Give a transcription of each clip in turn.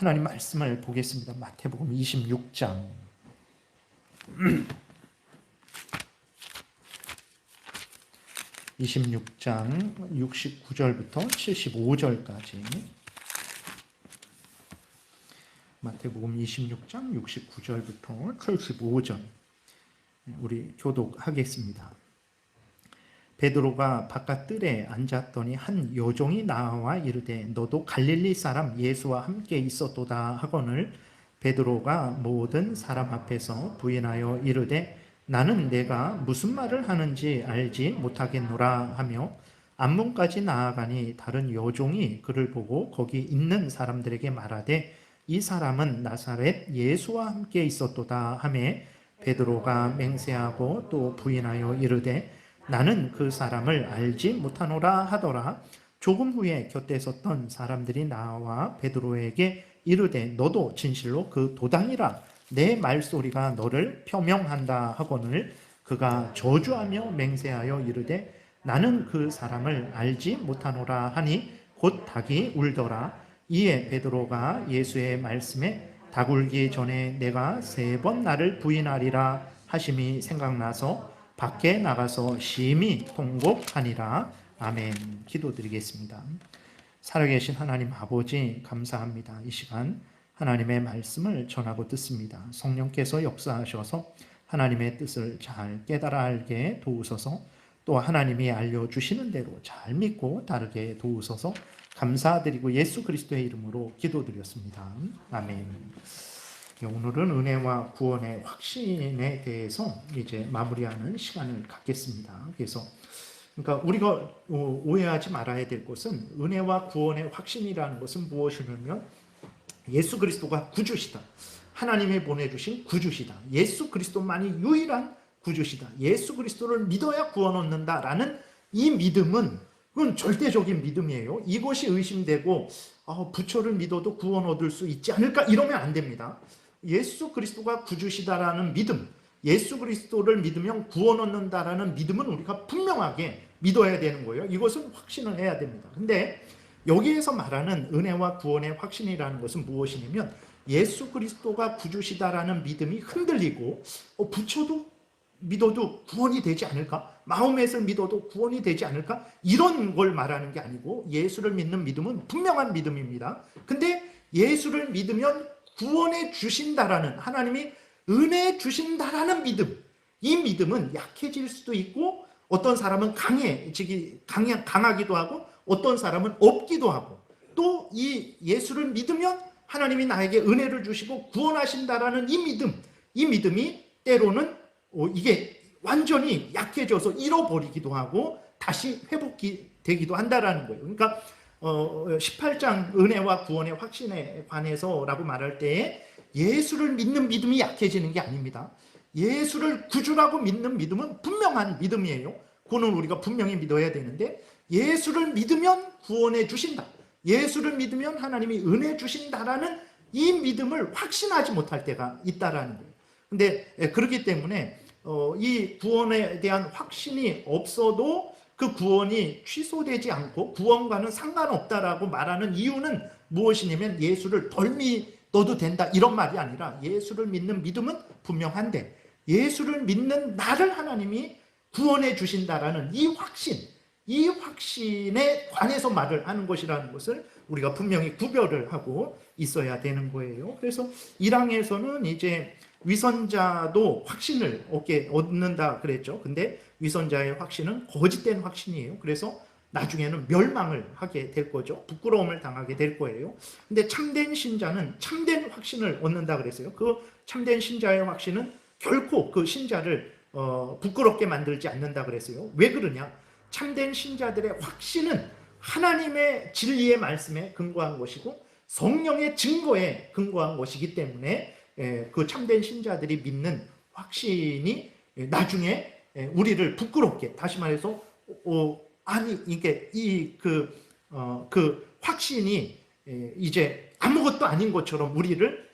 하나님 말씀을 보겠습니다. 마태복음 26장 26장 69절부터 75절까지 마태복음 26장 69절부터 75절 우리 교독하겠습니다. 베드로가 바깥 뜰에 앉았더니 한 여종이 나와 이르되 너도 갈릴리 사람 예수와 함께 있었도다 하거늘 베드로가 모든 사람 앞에서 부인하여 이르되 나는 내가 무슨 말을 하는지 알지 못하겠노라 하며 앞문까지 나아가니 다른 여종이 그를 보고 거기 있는 사람들에게 말하되 이 사람은 나사렛 예수와 함께 있었도다 하매 베드로가 맹세하고 또 부인하여 이르되 나는 그 사람을 알지 못하노라 하더라. 조금 후에 곁에 섰던 사람들이 나와 베드로에게 이르되 너도 진실로 그 도당이라 내 말소리가 너를 표명한다 하거늘 그가 저주하며 맹세하여 이르되 나는 그 사람을 알지 못하노라 하니 곧 닭이 울더라. 이에 베드로가 예수의 말씀에 닭 울기 전에 내가 3번 나를 부인하리라 하심이 생각나서 밖에 나가서 심히 통곡하니라. 아멘. 기도드리겠습니다. 살아계신 하나님 아버지 감사합니다. 이 시간 하나님의 말씀을 전하고 듣습니다. 성령께서 역사하셔서 하나님의 뜻을 잘 깨달아 알게 도우소서. 또 하나님이 알려주시는 대로 잘 믿고 따르게 도우소서. 감사드리고 예수 그리스도의 이름으로 기도드렸습니다. 아멘. 오늘은 은혜와 구원의 확신에 대해서 이제 마무리하는 시간을 갖겠습니다. 그래서 그러니까 우리가 오해하지 말아야 될 것은 은혜와 구원의 확신이라는 것은 무엇이냐면 예수 그리스도가 구주시다. 하나님이 보내주신 구주시다. 예수 그리스도만이 유일한 구주시다. 예수 그리스도를 믿어야 구원 얻는다라는 이 믿음은 그건 절대적인 믿음이에요. 이것이 의심되고 부처를 믿어도 구원 얻을 수 있지 않을까 이러면 안 됩니다. 예수 그리스도가 구주시다라는 믿음, 예수 그리스도를 믿으면 구원 얻는다라는 믿음은 우리가 분명하게 믿어야 되는 거예요. 이것은 확신을 해야 됩니다. 근데 여기에서 말하는 은혜와 구원의 확신이라는 것은 무엇이냐면 예수 그리스도가 구주시다라는 믿음이 흔들리고 부처도 믿어도 구원이 되지 않을까? 마호멧을 믿어도 구원이 되지 않을까? 이런 걸 말하는 게 아니고 예수를 믿는 믿음은 분명한 믿음입니다. 근데 예수를 믿으면 구원해 주신다라는 하나님이 은혜 주신다라는 믿음, 이 믿음은 약해질 수도 있고 어떤 사람은 강하기도 하고 어떤 사람은 없기도 하고 또 이 예수를 믿으면 하나님이 나에게 은혜를 주시고 구원하신다라는 이 믿음이 때로는 이게 완전히 약해져서 잃어버리기도 하고 다시 회복이 되기도 한다라는 거예요. 그러니까 18장 은혜와 구원의 확신에 관해서라고 말할 때 예수를 믿는 믿음이 약해지는 게 아닙니다. 예수를 구주라고 믿는 믿음은 분명한 믿음이에요. 그거는 우리가 분명히 믿어야 되는데 예수를 믿으면 구원해 주신다. 예수를 믿으면 하나님이 은혜 주신다라는 이 믿음을 확신하지 못할 때가 있다라는 거예요. 근데 그렇기 때문에 이 구원에 대한 확신이 없어도 그 구원이 취소되지 않고 구원과는 상관없다라고 말하는 이유는 무엇이냐면 예수를 덜 믿어도 된다 이런 말이 아니라 예수를 믿는 믿음은 분명한데 예수를 믿는 나를 하나님이 구원해 주신다라는 이 확신에 관해서 말을 하는 것이라는 것을 우리가 분명히 구별을 하고 있어야 되는 거예요. 그래서 1항에서는 이제 위선자도 확신을 얻는다 그랬죠. 근데 위선자의 확신은 거짓된 확신이에요. 그래서 나중에는 멸망을 하게 될 거죠. 부끄러움을 당하게 될 거예요. 근데 참된 신자는 참된 확신을 얻는다 그랬어요. 그 참된 신자의 확신은 결코 그 신자를 부끄럽게 만들지 않는다 그랬어요. 왜 그러냐? 참된 신자들의 확신은 하나님의 진리의 말씀에 근거한 것이고 성령의 증거에 근거한 것이기 때문에 그 참된 신자들이 믿는 확신이 나중에 우리를 부끄럽게 다시 말해서 이게 그 확신이 이제 아무것도 아닌 것처럼 우리를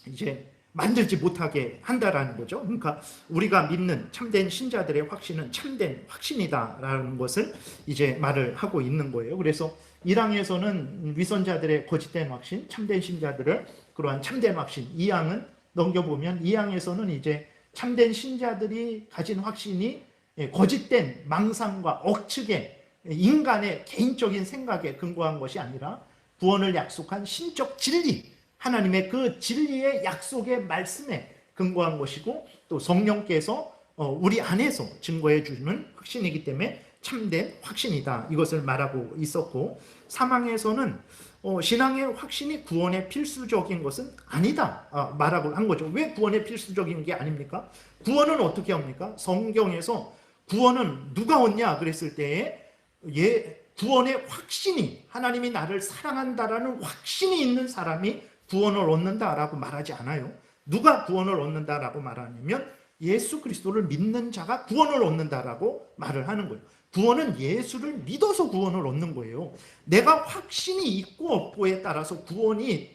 이제 만들지 못하게 한다라는 거죠. 그러니까 우리가 믿는 참된 신자들의 확신은 참된 확신이다라는 것을 이제 말을 하고 있는 거예요. 그래서 1항에서는 위선자들의 거짓된 확신, 참된 신자들을 그러한 참된 확신, 2항은 넘겨보면 2항에서는 이제 참된 신자들이 가진 확신이 거짓된 망상과 억측의 인간의 개인적인 생각에 근거한 것이 아니라 구원을 약속한 신적 진리, 하나님의 그 진리의 약속의 말씀에 근거한 것이고 또 성령께서 우리 안에서 증거해 주는 확신이기 때문에 참된 확신이다. 이것을 말하고 있었고 3항에서는 신앙의 확신이 구원의 필수적인 것은 아니다 말하고 한 거죠. 왜 구원의 필수적인 게 아닙니까? 구원은 어떻게 합니까? 성경에서 구원은 누가 얻냐 그랬을 때에 구원의 확신이 하나님이 나를 사랑한다라는 확신이 있는 사람이 구원을 얻는다라고 말하지 않아요. 누가 구원을 얻는다라고 말하냐면 예수 그리스도를 믿는 자가 구원을 얻는다라고 말을 하는 거예요. 구원은 예수를 믿어서 구원을 얻는 거예요. 내가 확신이 있고 없고에 따라서 구원이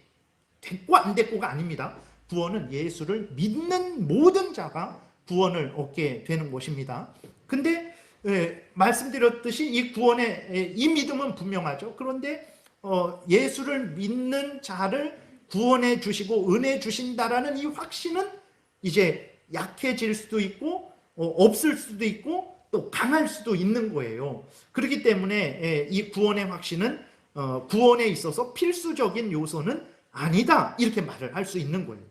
됐고 안 됐고가 아닙니다. 구원은 예수를 믿는 모든 자가 구원을 얻게 되는 것입니다. 근데 말씀드렸듯이 이 구원의 이 믿음은 분명하죠. 그런데 예수를 믿는 자를 구원해 주시고 은혜 주신다라는 이 확신은 이제 약해질 수도 있고 없을 수도 있고 또 강할 수도 있는 거예요. 그렇기 때문에 이 구원의 확신은 구원에 있어서 필수적인 요소는 아니다 이렇게 말을 할 수 있는 거예요.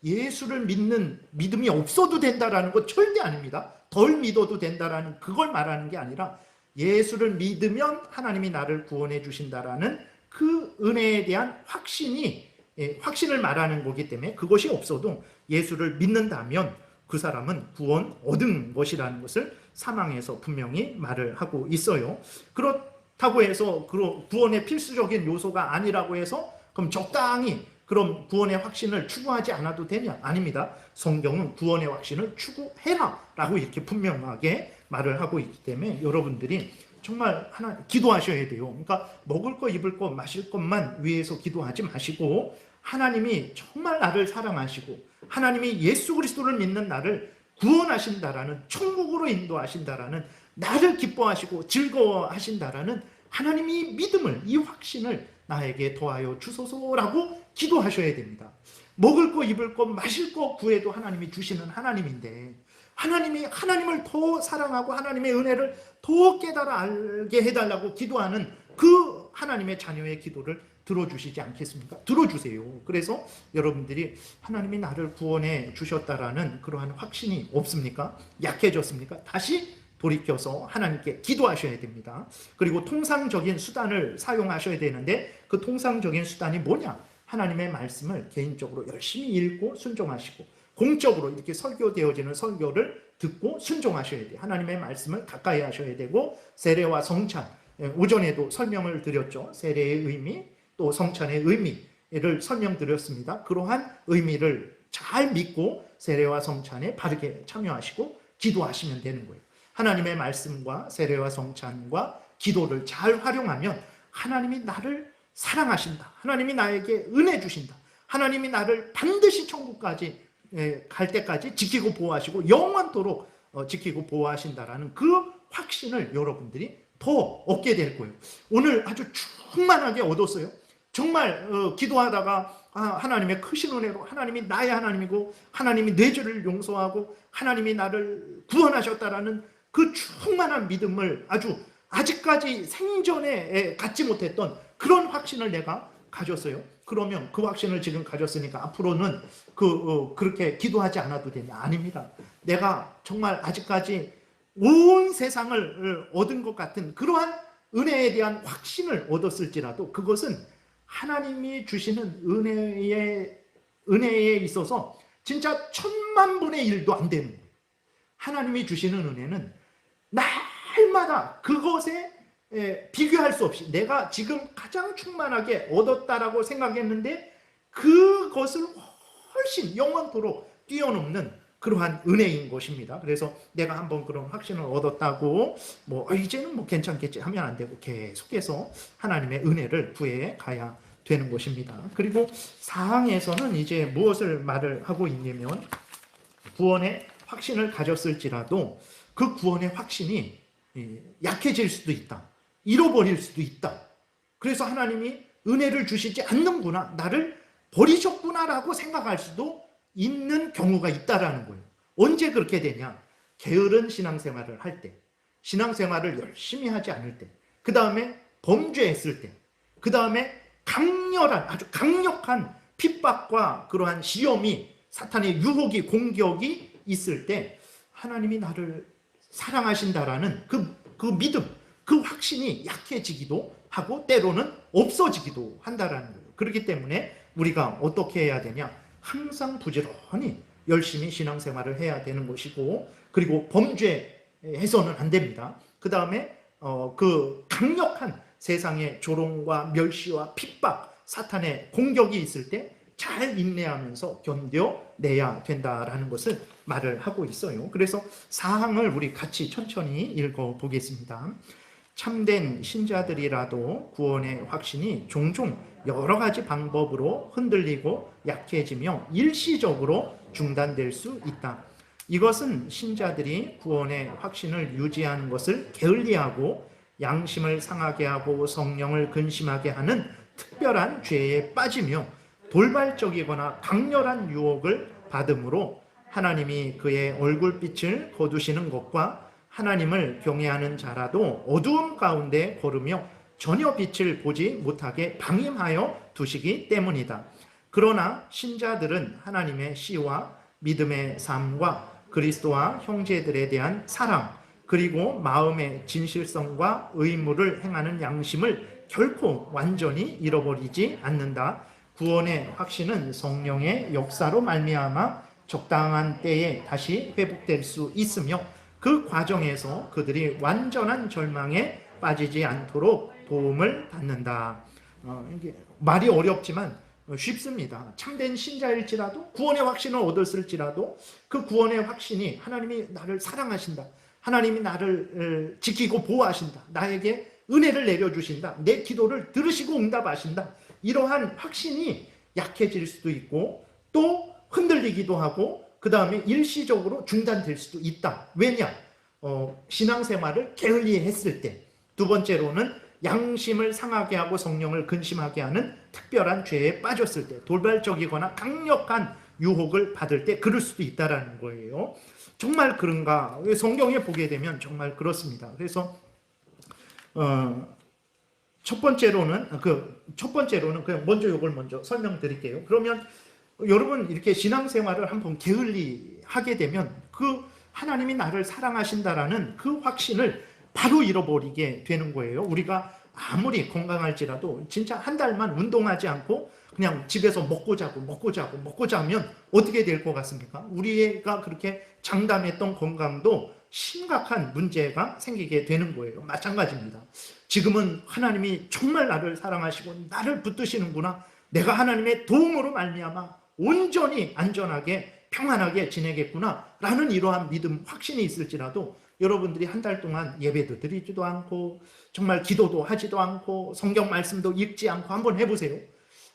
예수를 믿는 믿음이 없어도 된다라는 것 절대 아닙니다. 덜 믿어도 된다라는 그걸 말하는 게 아니라 예수를 믿으면 하나님이 나를 구원해 주신다라는 그 은혜에 대한 확신을 말하는 거기 때문에 그것이 없어도 예수를 믿는다면 그 사람은 구원 얻은 것이라는 것을 사망에서 분명히 말을 하고 있어요. 그렇다고 해서 구원의 필수적인 요소가 아니라고 해서 그럼 적당히 그럼 구원의 확신을 추구하지 않아도 되냐? 아닙니다. 성경은 구원의 확신을 추구해라 라고 이렇게 분명하게 말을 하고 있기 때문에 여러분들이 정말 기도하셔야 돼요. 그러니까 먹을 거, 입을 거, 마실 것만 위해서 기도하지 마시고 하나님이 정말 나를 사랑하시고 하나님이 예수 그리스도를 믿는 나를 구원하신다라는 천국으로 인도하신다라는 나를 기뻐하시고 즐거워하신다라는 하나님이 믿음을 이 확신을 나에게 더하여 주소서라고 기도하셔야 됩니다. 먹을 거, 입을 거, 마실 거 구해도 하나님이 주시는 하나님인데 하나님이 하나님을 더 사랑하고 하나님의 은혜를 더 깨달아 알게 해달라고 기도하는 그 하나님의 자녀의 기도를 들어주시지 않겠습니까? 들어주세요. 그래서 여러분들이 하나님이 나를 구원해 주셨다라는 그러한 확신이 없습니까? 약해졌습니까? 다시 돌이켜서 하나님께 기도하셔야 됩니다. 그리고 통상적인 수단을 사용하셔야 되는데 그 통상적인 수단이 뭐냐? 하나님의 말씀을 개인적으로 열심히 읽고 순종하시고 공적으로 이렇게 설교되어지는 설교를 듣고 순종하셔야 돼요. 하나님의 말씀을 가까이 하셔야 되고 세례와 성찬, 오전에도 설명을 드렸죠. 세례의 의미, 또 성찬의 의미를 설명드렸습니다. 그러한 의미를 잘 믿고 세례와 성찬에 바르게 참여하시고 기도하시면 되는 거예요. 하나님의 말씀과 세례와 성찬과 기도를 잘 활용하면 하나님이 나를 사랑하신다. 하나님이 나에게 은혜 주신다. 하나님이 나를 반드시 천국까지 갈 때까지 지키고 보호하시고 영원토록 지키고 보호하신다라는 그 확신을 여러분들이 더 얻게 될 거예요. 오늘 아주 충만하게 얻었어요. 정말 기도하다가 하나님의 크신 은혜로 하나님이 나의 하나님이고 하나님이 내 죄를 용서하고 하나님이 나를 구원하셨다라는 그 충만한 믿음을 아직까지 생전에 갖지 못했던 그런 확신을 내가 가졌어요. 그러면 그 확신을 지금 가졌으니까 앞으로는 그렇게 기도하지 않아도 되냐? 아닙니다. 내가 정말 아직까지 온 세상을 얻은 것 같은 그러한 은혜에 대한 확신을 얻었을지라도 그것은 하나님이 주시는 은혜에 있어서 진짜 1000만분의 1도 안 되는 거예요. 하나님이 주시는 은혜는 날마다 그것에 비교할 수 없이 내가 지금 가장 충만하게 얻었다라고 생각했는데 그것을 훨씬 영원토록 뛰어넘는 그러한 은혜인 것입니다. 그래서 내가 한번 그런 확신을 얻었다고 이제는 괜찮겠지 하면 안 되고 계속해서 하나님의 은혜를 구해 가야 되는 것입니다. 그리고 사항에서는 이제 무엇을 말을 하고 있냐면 구원의 확신을 가졌을지라도 그 구원의 확신이 약해질 수도 있다. 잃어버릴 수도 있다. 그래서 하나님이 은혜를 주시지 않는구나, 나를 버리셨구나라고 생각할 수도 있는 경우가 있다라는 거예요. 언제 그렇게 되냐? 게으른 신앙생활을 할 때, 신앙생활을 열심히 하지 않을 때, 그 다음에 범죄했을 때, 그 다음에 강렬한, 아주 강력한 핍박과 그러한 시험이, 사탄의 유혹이, 공격이 있을 때 하나님이 나를 사랑하신다라는 그 믿음, 그 확신이 약해지기도 하고 때로는 없어지기도 한다라는 거예요. 그렇기 때문에 우리가 어떻게 해야 되냐? 항상 부지런히 열심히 신앙생활을 해야 되는 것이고, 그리고 범죄해서는 안 됩니다. 그 다음에 그 강력한 세상의 조롱과 멸시와 핍박, 사탄의 공격이 있을 때 잘 인내하면서 견뎌내야 된다라는 것을 말을 하고 있어요. 그래서 사항을 우리 같이 천천히 읽어보겠습니다. 참된 신자들이라도 구원의 확신이 종종 여러 가지 방법으로 흔들리고 약해지며 일시적으로 중단될 수 있다. 이것은 신자들이 구원의 확신을 유지하는 것을 게을리하고 양심을 상하게 하고 성령을 근심하게 하는 특별한 죄에 빠지며 돌발적이거나 강렬한 유혹을 받음으로 하나님이 그의 얼굴빛을 거두시는 것과 하나님을 경외하는 자라도 어두움 가운데 걸으며 전혀 빛을 보지 못하게 방임하여 두시기 때문이다. 그러나 신자들은 하나님의 씨와 믿음의 삶과 그리스도와 형제들에 대한 사랑, 그리고 마음의 진실성과 의무를 행하는 양심을 결코 완전히 잃어버리지 않는다. 구원의 확신은 성령의 역사로 말미암아 적당한 때에 다시 회복될 수 있으며 그 과정에서 그들이 완전한 절망에 빠지지 않도록 도움을 받는다. 이게 말이 어렵지만 쉽습니다. 참된 신자일지라도, 구원의 확신을 얻었을지라도 그 구원의 확신이 하나님이 나를 사랑하신다, 하나님이 나를 지키고 보호하신다, 나에게 은혜를 내려주신다, 내 기도를 들으시고 응답하신다, 이러한 확신이 약해질 수도 있고 또 흔들리기도 하고 그 다음에 일시적으로 중단될 수도 있다. 왜냐? 신앙생활을 게을리 했을 때, 두 번째로는 양심을 상하게 하고 성령을 근심하게 하는 특별한 죄에 빠졌을 때, 돌발적이거나 강력한 유혹을 받을 때 그럴 수도 있다라는 거예요. 정말 그런가? 성경에 보게 되면 정말 그렇습니다. 그래서 첫 번째로는 그냥 먼저 이걸 먼저 설명드릴게요. 그러면 여러분 이렇게 신앙생활을 한번 게을리 하게 되면 그 하나님이 나를 사랑하신다라는 그 확신을 바로 잃어버리게 되는 거예요. 우리가 아무리 건강할지라도 진짜 한 달만 운동하지 않고 그냥 집에서 먹고 자면 어떻게 될 것 같습니까? 우리가 그렇게 장담했던 건강도 심각한 문제가 생기게 되는 거예요. 마찬가지입니다. 지금은 하나님이 정말 나를 사랑하시고 나를 붙드시는구나, 내가 하나님의 도움으로 말미암아 온전히 안전하게 평안하게 지내겠구나 라는 이러한 믿음, 확신이 있을지라도 여러분들이 한 달 동안 예배도 드리지도 않고 정말 기도도 하지도 않고 성경 말씀도 읽지 않고 한번 해보세요.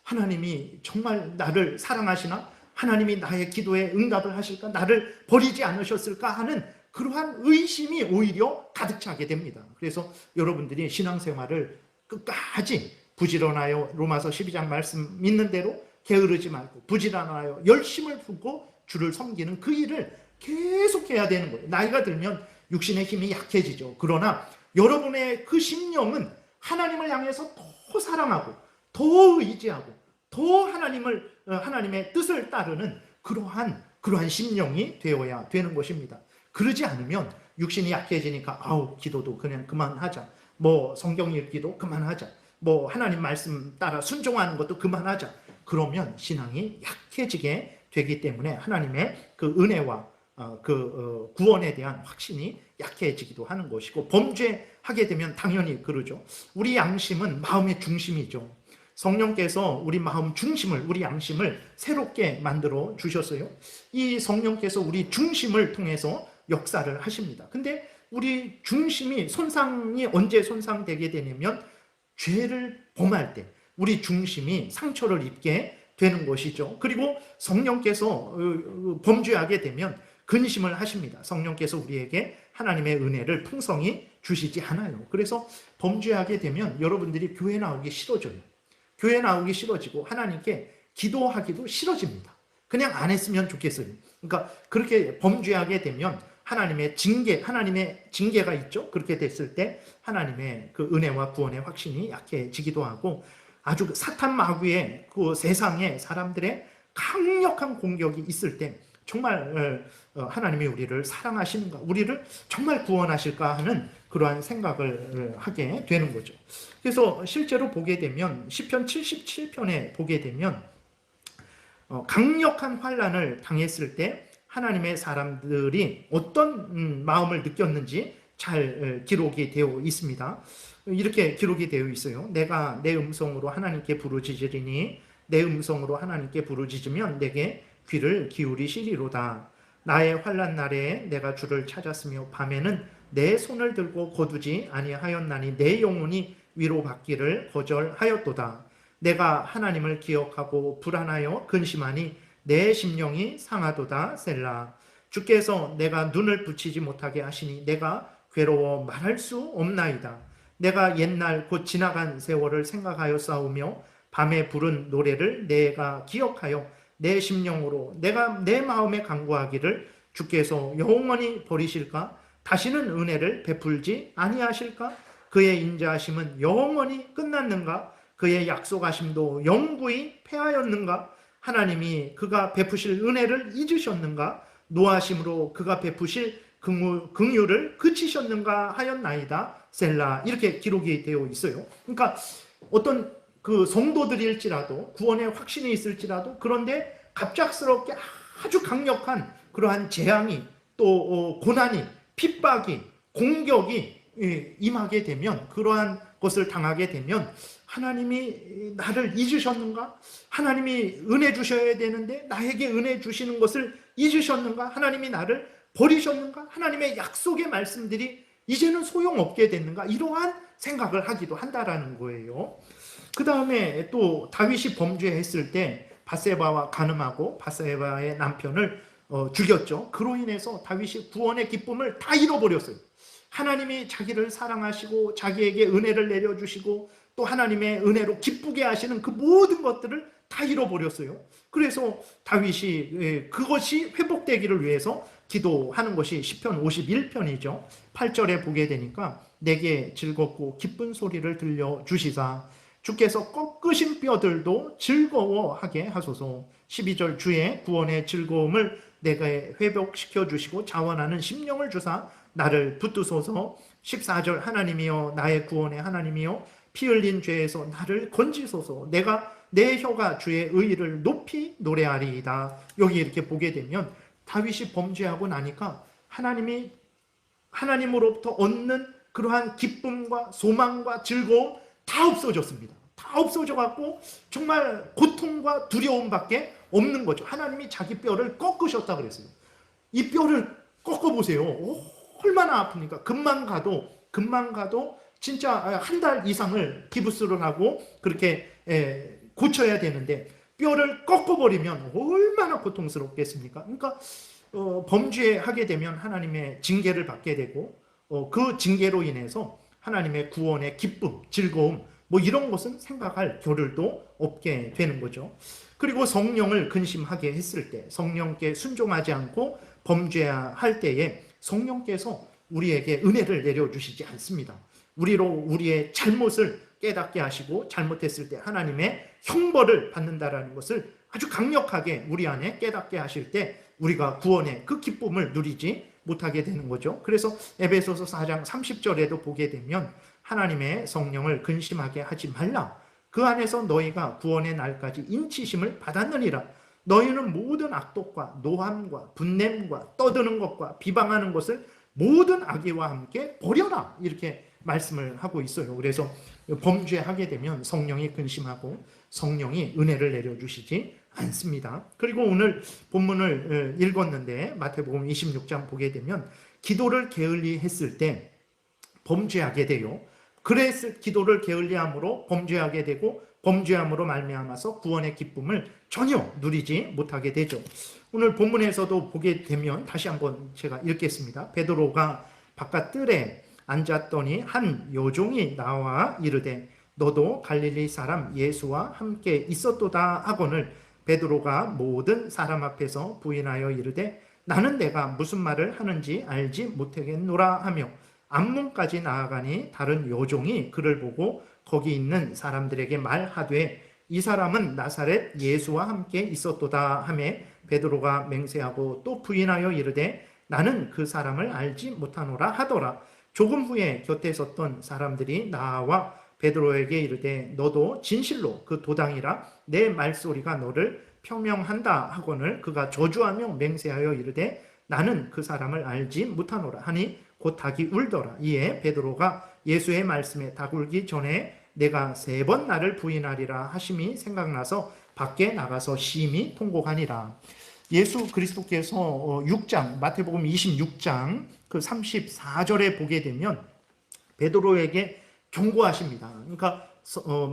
하나님이 정말 나를 사랑하시나? 하나님이 나의 기도에 응답을 하실까? 나를 버리지 않으셨을까? 하는 그러한 의심이 오히려 가득 차게 됩니다. 그래서 여러분들이 신앙생활을 끝까지 부지런하여, 로마서 12장 말씀 믿는 대로 게으르지 말고 부지런하여 열심을 품고 주를 섬기는 그 일을 계속해야 되는 거예요. 나이가 들면 육신의 힘이 약해지죠. 그러나 여러분의 그 심령은 하나님을 향해서 더 사랑하고 더 의지하고 더 하나님의 뜻을 따르는 그러한 심령이 되어야 되는 것입니다. 그러지 않으면 육신이 약해지니까 기도도 그냥 그만하자, 성경 읽기도 그만하자, 하나님 말씀 따라 순종하는 것도 그만하자, 그러면 신앙이 약해지게 되기 때문에 하나님의 그 은혜와 구원에 대한 확신이 약해지기도 하는 것이고, 범죄하게 되면 당연히 그러죠. 우리 양심은 마음의 중심이죠. 성령께서 우리 마음 중심을, 우리 양심을 새롭게 만들어 주셨어요. 이 성령께서 우리 중심을 통해서 역사를 하십니다. 근데 우리 중심이 손상이 언제 손상되게 되냐면 죄를 범할 때, 우리 중심이 상처를 입게 되는 것이죠. 그리고 성령께서 범죄하게 되면 근심을 하십니다. 성령께서 우리에게 하나님의 은혜를 풍성히 주시지 않아요. 그래서 범죄하게 되면 여러분들이 교회 나오기 싫어져요. 교회 나오기 싫어지고 하나님께 기도하기도 싫어집니다. 그냥 안 했으면 좋겠어요. 그러니까 그렇게 범죄하게 되면 하나님의 징계가 있죠. 그렇게 됐을 때 하나님의 그 은혜와 구원의 확신이 약해지기도 하고, 아주 사탄 마귀의 그 세상의 사람들의 강력한 공격이 있을 때 정말 하나님이 우리를 사랑하시는가, 우리를 정말 구원하실까 하는 그러한 생각을 하게 되는 거죠. 그래서 실제로 보게 되면 시편 77편에 보게 되면 강력한 환난을 당했을 때 하나님의 사람들이 어떤 마음을 느꼈는지 잘 기록이 되어 있습니다. 이렇게 기록이 되어 있어요. 내가 내 음성으로 하나님께 부르짖으리니 내 음성으로 하나님께 부르짖으면 내게 귀를 기울이시리로다. 나의 환난 날에 내가 주를 찾았으며 밤에는 내 손을 들고 거두지 아니하였나니 내 영혼이 위로받기를 거절하였도다. 내가 하나님을 기억하고 불안하여 근심하니 내 심령이 상하도다. 셀라. 주께서 내가 눈을 붙이지 못하게 하시니 내가 괴로워 말할 수 없나이다. 내가 옛날 곧 지나간 세월을 생각하여 싸우며 밤에 부른 노래를 내가 기억하여 내 심령으로 내가 내 마음에 간구하기를 주께서 영원히 버리실까? 다시는 은혜를 베풀지 아니하실까? 그의 인자하심은 영원히 끝났는가? 그의 약속하심도 영구히 패하였는가? 하나님이 그가 베푸실 은혜를 잊으셨는가? 노하심으로 그가 베푸실 긍휼을 그치셨는가 하였나이다. 셀라. 이렇게 기록이 되어 있어요. 그러니까 어떤 그 성도들일지라도 구원의 확신이 있을지라도, 그런데 갑작스럽게 아주 강력한 그러한 재앙이 또 고난이, 핍박이, 공격이 임하게 되면, 그러한 것을 당하게 되면 하나님이 나를 잊으셨는가? 하나님이 은혜 주셔야 되는데 나에게 은혜 주시는 것을 잊으셨는가? 하나님이 나를 버리셨는가? 하나님의 약속의 말씀들이 이제는 소용없게 됐는가? 이러한 생각을 하기도 한다라는 거예요. 그 다음에 또 다윗이 범죄했을 때 밧세바와 간음하고 밧세바의 남편을 죽였죠. 그로 인해서 다윗이 구원의 기쁨을 다 잃어버렸어요. 하나님이 자기를 사랑하시고 자기에게 은혜를 내려주시고 또 하나님의 은혜로 기쁘게 하시는 그 모든 것들을 다 잃어버렸어요. 그래서 다윗이 그것이 회복되기를 위해서 기도하는 것이 시편 51편이죠. 8절에 보게 되니까 내게 즐겁고 기쁜 소리를 들려주시사 주께서 꺾으신 뼈들도 즐거워하게 하소서. 12절 주의 구원의 즐거움을 내게 회복시켜 주시고 자원하는 심령을 주사 나를 붙드소서. 14절 하나님이여 나의 구원의 하나님이여 피 흘린 죄에서 나를 건지소서. 내가 내 혀가 주의 의의를 높이 노래하리이다. 여기 이렇게 보게 되면 다윗이 범죄하고 나니까 하나님으로부터 얻는 그러한 기쁨과 소망과 즐거움 다 없어졌습니다. 다 없어져갖고 정말 고통과 두려움밖에 없는 거죠. 하나님이 자기 뼈를 꺾으셨다 그랬어요. 이 뼈를 꺾어보세요. 얼마나 아픕니까? 금방 가도 진짜 한 달 이상을 기부스를 하고 그렇게 고쳐야 되는데 뼈를 꺾어버리면 얼마나 고통스럽겠습니까? 그러니까 범죄하게 되면 하나님의 징계를 받게 되고 그 징계로 인해서 하나님의 구원의 기쁨, 즐거움 뭐 이런 것은 생각할 겨를도 없게 되는 거죠. 그리고 성령을 근심하게 했을 때, 성령께 순종하지 않고 범죄할 때에 성령께서 우리에게 은혜를 내려주시지 않습니다. 우리의 잘못을 깨닫게 하시고 잘못했을 때 하나님의 형벌을 받는다라는 것을 아주 강력하게 우리 안에 깨닫게 하실 때 우리가 구원의 그 기쁨을 누리지 못하게 되는 거죠. 그래서 에베소서 4장 30절에도 보게 되면 하나님의 성령을 근심하게 하지 말라. 그 안에서 너희가 구원의 날까지 인치심을 받았느니라. 너희는 모든 악독과 노함과 분냄과 떠드는 것과 비방하는 것을 모든 악의와 함께 버려라. 이렇게 말씀을 하고 있어요. 그래서 범죄하게 되면 성령이 근심하고 성령이 은혜를 내려주시지 않습니다. 그리고 오늘 본문을 읽었는데 마태복음 26장 보게 되면 기도를 게을리 했을 때 범죄하게 돼요. 그래서 기도를 게을리함으로 범죄하게 되고 범죄함으로 말미암아서 구원의 기쁨을 전혀 누리지 못하게 되죠. 오늘 본문에서도 보게 되면 다시 한번 제가 읽겠습니다. 베드로가 바깥 뜰에 앉았더니 한 여종이 나와 이르되 너도 갈릴리 사람 예수와 함께 있었도다 하거늘 베드로가 모든 사람 앞에서 부인하여 이르되 나는 내가 무슨 말을 하는지 알지 못하겠노라 하며 앞문까지 나아가니 다른 여종이 그를 보고 거기 있는 사람들에게 말하되 이 사람은 나사렛 예수와 함께 있었도다 하며 베드로가 맹세하고 또 부인하여 이르되 나는 그 사람을 알지 못하노라 하더라. 조금 후에 곁에 섰던 사람들이 나와 베드로에게 이르되 너도 진실로 그 도당이라 내 말소리가 너를 표명한다 하거늘 그가 저주하며 맹세하여 이르되 나는 그 사람을 알지 못하노라 하니 곧 닭이 울더라. 이에 베드로가 예수의 말씀에 닭 울기 전에 내가 3번 나를 부인하리라 하심이 생각나서 밖에 나가서 심히 통곡하니라. 예수 그리스도께서 6장 마태복음 26장 그 34절에 보게 되면 베드로에게 경고하십니다. 그러니까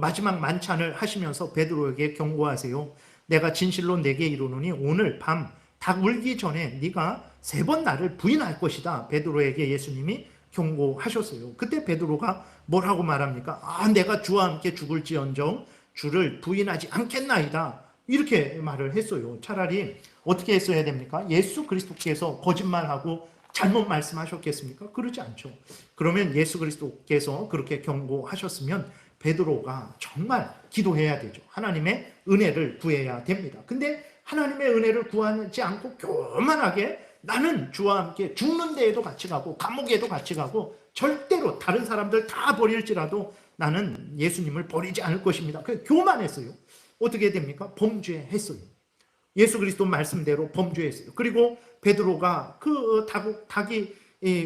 마지막 만찬을 하시면서 베드로에게 경고하세요. 내가 진실로 내게 이르노니 오늘 밤 닭 울기 전에 네가 3번 나를 부인할 것이다. 베드로에게 예수님이 경고하셨어요. 그때 베드로가 뭐라고 말합니까? 내가 주와 함께 죽을지언정 주를 부인하지 않겠나이다. 이렇게 말을 했어요. 차라리 어떻게 했어야 됩니까? 예수 그리스도께서 거짓말하고 잘못 말씀하셨겠습니까? 그러지 않죠. 그러면 예수 그리스도께서 그렇게 경고하셨으면 베드로가 정말 기도해야 되죠. 하나님의 은혜를 구해야 됩니다. 근데 하나님의 은혜를 구하지 않고 교만하게 나는 주와 함께 죽는 데에도 같이 가고 감옥에도 같이 가고 절대로 다른 사람들 다 버릴지라도 나는 예수님을 버리지 않을 것입니다. 그래서 교만했어요. 어떻게 됩니까? 범죄했어요. 예수 그리스도 말씀대로 범죄했어요. 그리고 베드로가 그 닭이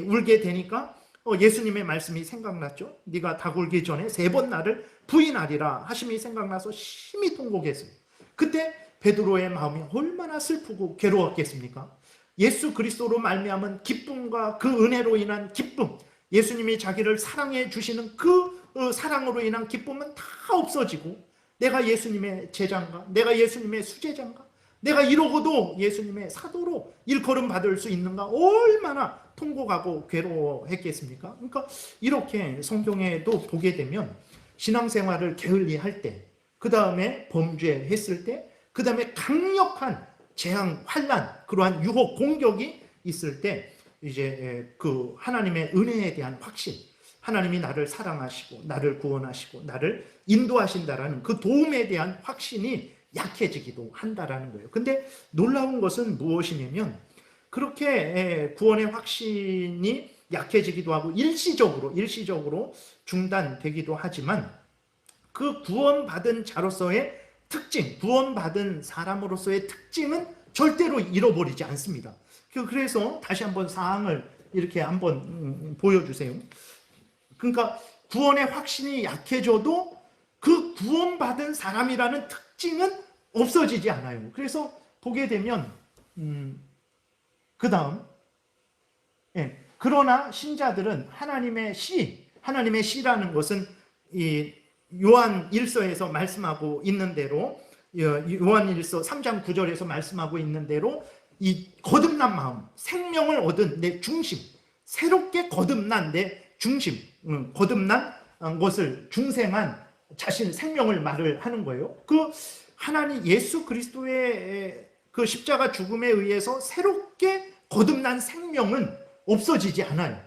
울게 되니까 예수님의 말씀이 생각났죠. 네가 닭 울기 전에 3번 나를 부인하리라 하심이 생각나서 심히 통곡했어요. 그때 베드로의 마음이 얼마나 슬프고 괴로웠겠습니까? 예수 그리스도로 말미암은 기쁨과 그 은혜로 인한 기쁨, 예수님이 자기를 사랑해 주시는 그 사랑으로 인한 기쁨은 다 없어지고 내가 예수님의 제자인가? 내가 예수님의 수제자인가? 내가 이러고도 예수님의 사도로 일컬음 받을 수 있는가? 얼마나 통곡하고 괴로워했겠습니까? 그러니까 이렇게 성경에도 보게 되면 신앙생활을 게을리할 때, 그 다음에 범죄했을 때, 그 다음에 강력한 재앙, 환난, 그러한 유혹, 공격이 있을 때 이제 그 하나님의 은혜에 대한 확신, 하나님이 나를 사랑하시고 나를 구원하시고 나를 인도하신다라는 그 도움에 대한 확신이 약해지기도 한다라는 거예요. 근데 놀라운 것은 무엇이냐면 그렇게 구원의 확신이 약해지기도 하고 일시적으로 중단되기도 하지만 그 구원받은 자로서의 특징, 구원받은 사람으로서의 특징은 절대로 잃어버리지 않습니다. 그래서 다시 한번 사항을 이렇게 한번 보여주세요. 그러니까 구원의 확신이 약해져도 그 구원받은 사람이라는 특징은 없어지지 않아요. 그래서 보게 되면 그 다음 그러나 신자들은 하나님의 시라는 것은 이 요한 1서에서 말씀하고 있는 대로 요한 1서 3장 9절에서 말씀하고 있는 대로 이 거듭난 마음, 생명을 얻은 내 중심, 새롭게 거듭난 내 중심, 거듭난 것을 중생한 자신 생명을 말을 하는 거예요. 그 하나님 예수 그리스도의 그 십자가 죽음에 의해서 새롭게 거듭난 생명은 없어지지 않아요.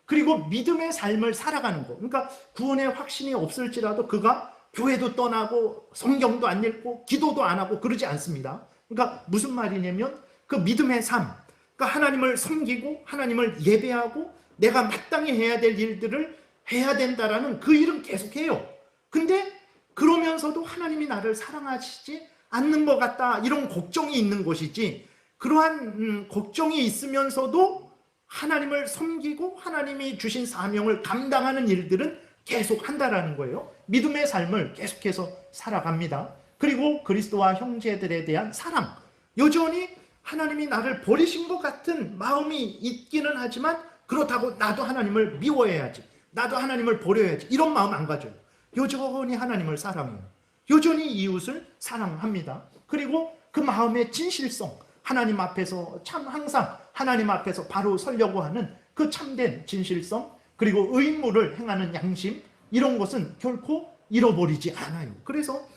그리고 믿음의 삶을 살아가는 거. 그러니까 구원의 확신이 없을지라도 그가 교회도 떠나고 성경도 안 읽고 기도도 안 하고 그러지 않습니다. 그러니까 무슨 말이냐면 그 믿음의 삶, 그러니까 하나님을 섬기고 하나님을 예배하고 내가 마땅히 해야 될 일들을 해야 된다라는 그 일은 계속해요. 근데 그러면서도 하나님이 나를 사랑하시지 않는 것 같다 이런 걱정이 있는 것이지, 그러한 걱정이 있으면서도 하나님을 섬기고 하나님이 주신 사명을 감당하는 일들은 계속 한다라는 거예요. 믿음의 삶을 계속해서 살아갑니다. 그리고 그리스도와 형제들에 대한 사랑, 여전히 하나님이 나를 버리신 것 같은 마음이 있기는 하지만 그렇다고 나도 하나님을 미워해야지, 나도 하나님을 버려야지 이런 마음 안 가져요. 여전히 하나님을 사랑해요. 여전히 이웃을 사랑합니다. 그리고 그 마음의 진실성, 하나님 앞에서 참 항상 하나님 앞에서 바로 서려고 하는 그 참된 진실성, 그리고 의무를 행하는 양심, 이런 것은 결코 잃어버리지 않아요. 그래서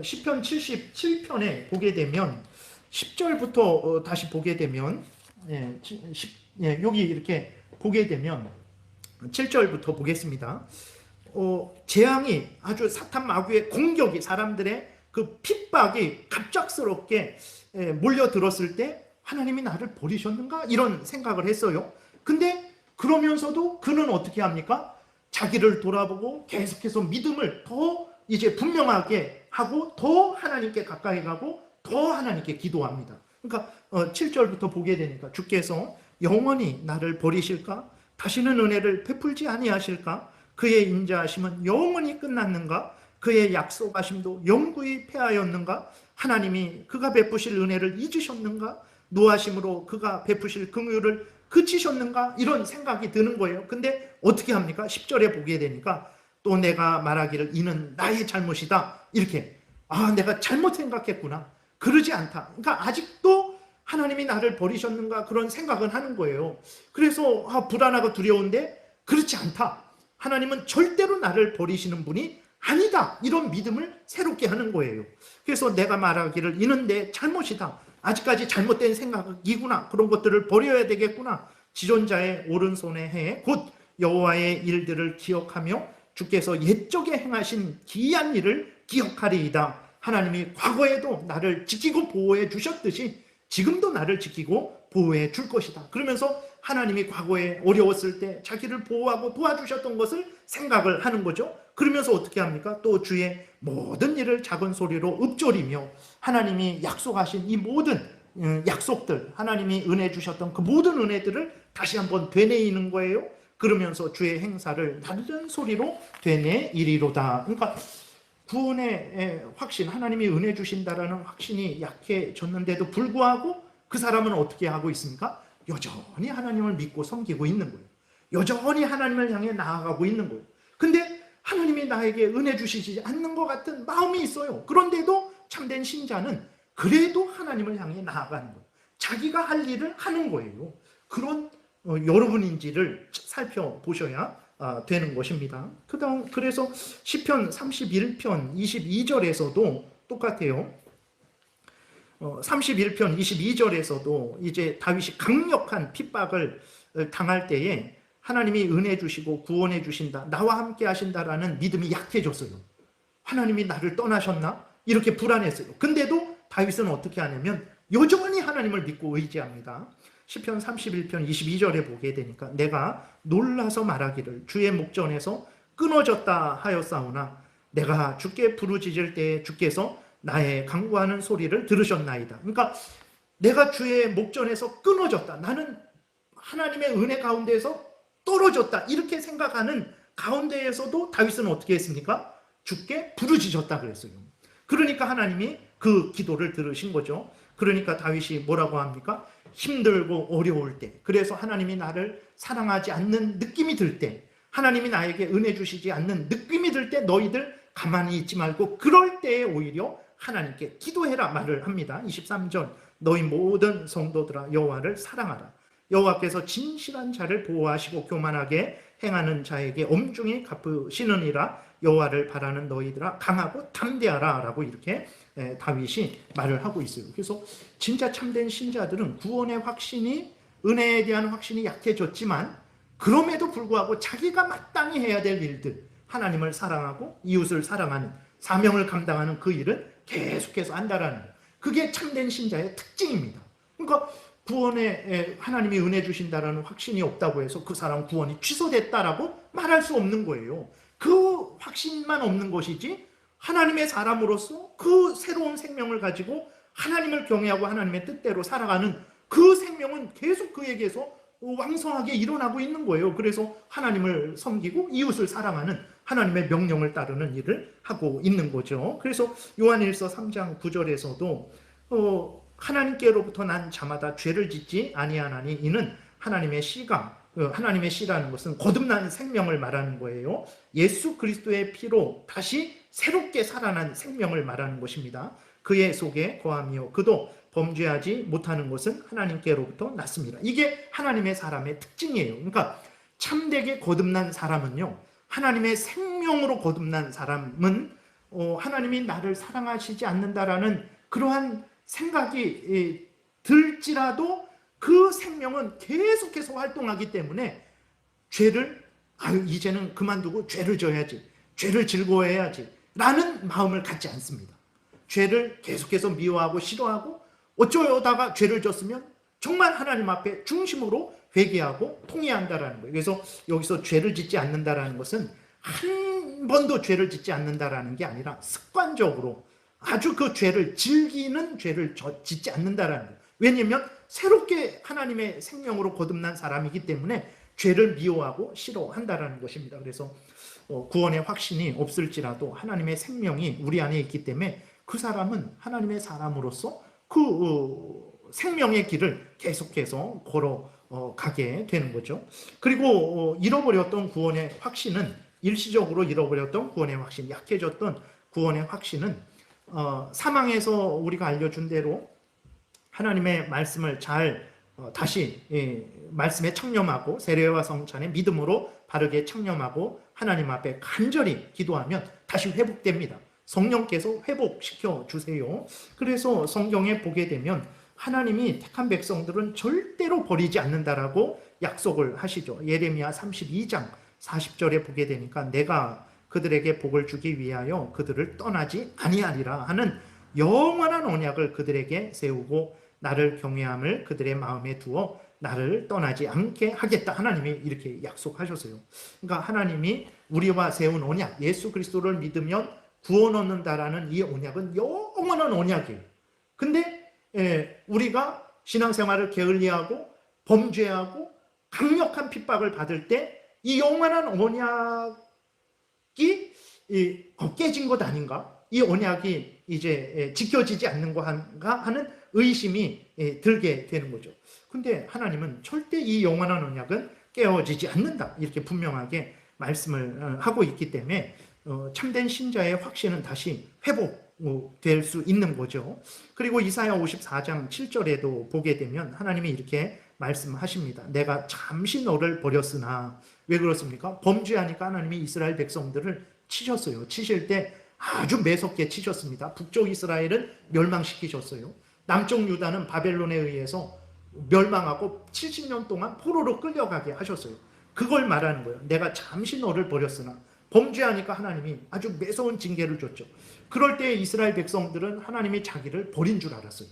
시편 77편에 보게 되면 10절부터 다시 보게 되면 여기 이렇게 보게 되면 7절부터 보겠습니다. 재앙이, 아주 사탄 마귀의 공격이, 사람들의 그 핍박이 갑작스럽게 몰려들었을 때 하나님이 나를 버리셨는가? 이런 생각을 했어요. 근데 그러면서도 그는 어떻게 합니까? 자기를 돌아보고 계속해서 믿음을 더 이제 분명하게 하고 더 하나님께 가까이 가고 더 하나님께 기도합니다. 그러니까 7절부터 보게 되니까 주께서 영원히 나를 버리실까? 다시는 은혜를 베풀지 아니하실까? 그의 인자하심은 영원히 끝났는가? 그의 약속하심도 영구히 패하였는가? 하나님이 그가 베푸실 은혜를 잊으셨는가? 노하심으로 그가 베푸실 긍휼을 그치셨는가? 이런 생각이 드는 거예요. 근데 어떻게 합니까? 10절에 보게 되니까 또 내가 말하기를 이는 나의 잘못이다, 이렇게, 내가 잘못 생각했구나, 그러지 않다. 그러니까 아직도 하나님이 나를 버리셨는가, 그런 생각은 하는 거예요. 그래서 불안하고 두려운데 그렇지 않다, 하나님은 절대로 나를 버리시는 분이 아니다, 이런 믿음을 새롭게 하는 거예요. 그래서 내가 말하기를 이는 내 잘못이다, 아직까지 잘못된 생각이구나, 그런 것들을 버려야 되겠구나, 지존자의 오른손에 해 곧 여호와의 일들을 기억하며 주께서 옛적에 행하신 기이한 일을 기억하리이다. 하나님이 과거에도 나를 지키고 보호해 주셨듯이 지금도 나를 지키고 보호해 줄 것이다. 그러면서 하나님이 과거에 어려웠을 때 자기를 보호하고 도와주셨던 것을 생각을 하는 거죠. 그러면서 어떻게 합니까? 또 주의 모든 일을 작은 소리로 읊조리며 하나님이 약속하신 이 모든 약속들, 하나님이 은혜 주셨던 그 모든 은혜들을 다시 한번 되뇌이는 거예요. 그러면서 주의 행사를 낮은 소리로 되뇌이리로다. 그러니까 구원의 확신, 하나님이 은혜 주신다라는 확신이 약해졌는데도 불구하고 그 사람은 어떻게 하고 있습니까? 여전히 하나님을 믿고 섬기고 있는 거예요. 여전히 하나님을 향해 나아가고 있는 거예요. 근데 하나님이 나에게 은혜 주시지 않는 것 같은 마음이 있어요. 그런데도 참된 신자는 그래도 하나님을 향해 나아가는 거예요. 자기가 할 일을 하는 거예요. 그런 여러분인지를 살펴보셔야 되는 것입니다. 그래서 시편 31편 22절에서도 똑같아요. 31편 22절에서도 이제 다윗이 강력한 핍박을 당할 때에 하나님이 은혜 주시고 구원해 주신다, 나와 함께 하신다라는 믿음이 약해졌어요. 하나님이 나를 떠나셨나? 이렇게 불안했어요. 근데도 다윗은 어떻게 하냐면 여전히 하나님을 믿고 의지합니다. 시편 31편 22절에 보게 되니까 내가 놀라서 말하기를 주의 목전에서 끊어졌다 하였사오나 내가 주께 부르짖을 때에 주께서 나의 간구하는 소리를 들으셨나이다. 그러니까 내가 주의 목전에서 끊어졌다, 나는 하나님의 은혜 가운데에서 떨어졌다, 이렇게 생각하는 가운데에서도 다윗은 어떻게 했습니까? 주께 부르짖었다 그랬어요. 그러니까 하나님이 그 기도를 들으신 거죠. 그러니까 다윗이 뭐라고 합니까? 힘들고 어려울 때, 그래서 하나님이 나를 사랑하지 않는 느낌이 들 때, 하나님이 나에게 은혜 주시지 않는 느낌이 들 때 너희들 가만히 있지 말고 그럴 때에 오히려 하나님께 기도해라 말을 합니다. 23절 너희 모든 성도들아 여호와를 사랑하라. 여호와께서 진실한 자를 보호하시고 교만하게 행하는 자에게 엄중히 갚으시느니라. 여호와를 바라는 너희들아 강하고 담대하라 라고 이렇게 다윗이 말을 하고 있어요. 그래서 진짜 참된 신자들은 구원의 확신이, 은혜에 대한 확신이 약해졌지만 그럼에도 불구하고 자기가 마땅히 해야 될 일들, 하나님을 사랑하고 이웃을 사랑하는 사명을 감당하는 그 일을 계속해서 한다라는 거예요. 그게 참된 신자의 특징입니다. 그러니까 구원에 하나님이 은혜 주신다라는 확신이 없다고 해서 그 사람 구원이 취소됐다라고 말할 수 없는 거예요. 그 확신만 없는 것이지 하나님의 사람으로서 그 새로운 생명을 가지고 하나님을 경외하고 하나님의 뜻대로 살아가는 그 생명은 계속 그에게서 왕성하게 일어나고 있는 거예요. 그래서 하나님을 섬기고 이웃을 사랑하는 하나님의 명령을 따르는 일을 하고 있는 거죠. 그래서 요한일서 3장 9절에서도 하나님께로부터 난 자마다 죄를 짓지 아니하나니 이는 하나님의 씨가, 하나님의 씨라는 것은 거듭난 생명을 말하는 거예요. 예수 그리스도의 피로 다시 새롭게 살아난 생명을 말하는 것입니다. 그의 속에 거하며 그도 범죄하지 못하는 것은 하나님께로부터 났습니다. 이게 하나님의 사람의 특징이에요. 그러니까 참되게 거듭난 사람은요, 하나님의 생명으로 거듭난 사람은 하나님이 나를 사랑하시지 않는다라는 그러한 생각이 들지라도 그 생명은 계속해서 활동하기 때문에 죄를 이제는 그만두고 죄를 져야지, 죄를 즐거워해야지 라는 마음을 갖지 않습니다. 죄를 계속해서 미워하고 싫어하고 어쩌다가 죄를 졌으면 정말 하나님 앞에 중심으로 회개하고 통회한다라는 거예요. 그래서 여기서 죄를 짓지 않는다라는 것은 한 번도 죄를 짓지 않는다라는 게 아니라 습관적으로 아주 그 죄를 즐기는 죄를 짓지 않는다라는 거예요. 왜냐하면 새롭게 하나님의 생명으로 거듭난 사람이기 때문에 죄를 미워하고 싫어한다라는 것입니다. 그래서 구원의 확신이 없을지라도 하나님의 생명이 우리 안에 있기 때문에 그 사람은 하나님의 사람으로서 그 생명의 길을 계속해서 걸어가게 되는 거죠. 그리고 잃어버렸던 구원의 확신은, 일시적으로 잃어버렸던 구원의 확신, 약해졌던 구원의 확신은 사망에서 우리가 알려준 대로 하나님의 말씀을 잘 다시 말씀에 창념하고 세례와 성찬의 믿음으로 바르게 창념하고 하나님 앞에 간절히 기도하면 다시 회복됩니다. 성령께서 회복시켜 주세요. 그래서 성경에 보게 되면 하나님이 택한 백성들은 절대로 버리지 않는다라고 약속을 하시죠. 예레미야 32장 40절에 보게 되니까 내가 그들에게 복을 주기 위하여 그들을 떠나지 아니하리라 하는 영원한 언약을 그들에게 세우고 나를 경외함을 그들의 마음에 두어 나를 떠나지 않게 하겠다. 하나님이 이렇게 약속하셨어요. 그러니까 하나님이 우리와 세운 언약, 예수 그리스도를 믿으면 구원 얻는다라는 이 언약은 영원한 언약이에요. 근데 우리가 신앙생활을 게을리하고 범죄하고 강력한 핍박을 받을 때 이 영원한 언약이 깨진 것 아닌가? 이 언약이 이제 지켜지지 않는 건가 하는 의심이 들게 되는 거죠. 근데 하나님은 절대 이 영원한 언약은 깨어지지 않는다, 이렇게 분명하게 말씀을 하고 있기 때문에 참된 신자의 확신은 다시 회복될 수 있는 거죠. 그리고 이사야 54장 7절에도 보게 되면 하나님이 이렇게 말씀하십니다. 내가 잠시 너를 버렸으나. 왜 그렇습니까? 범죄하니까 하나님이 이스라엘 백성들을 치셨어요. 치실 때 아주 매섭게 치셨습니다. 북쪽 이스라엘은 멸망시키셨어요. 남쪽 유다는 바벨론에 의해서 멸망하고 70년 동안 포로로 끌려가게 하셨어요. 그걸 말하는 거예요. 내가 잠시 너를 버렸으나. 범죄하니까 하나님이 아주 매서운 징계를 줬죠. 그럴 때 이스라엘 백성들은 하나님이 자기를 버린 줄 알았어요.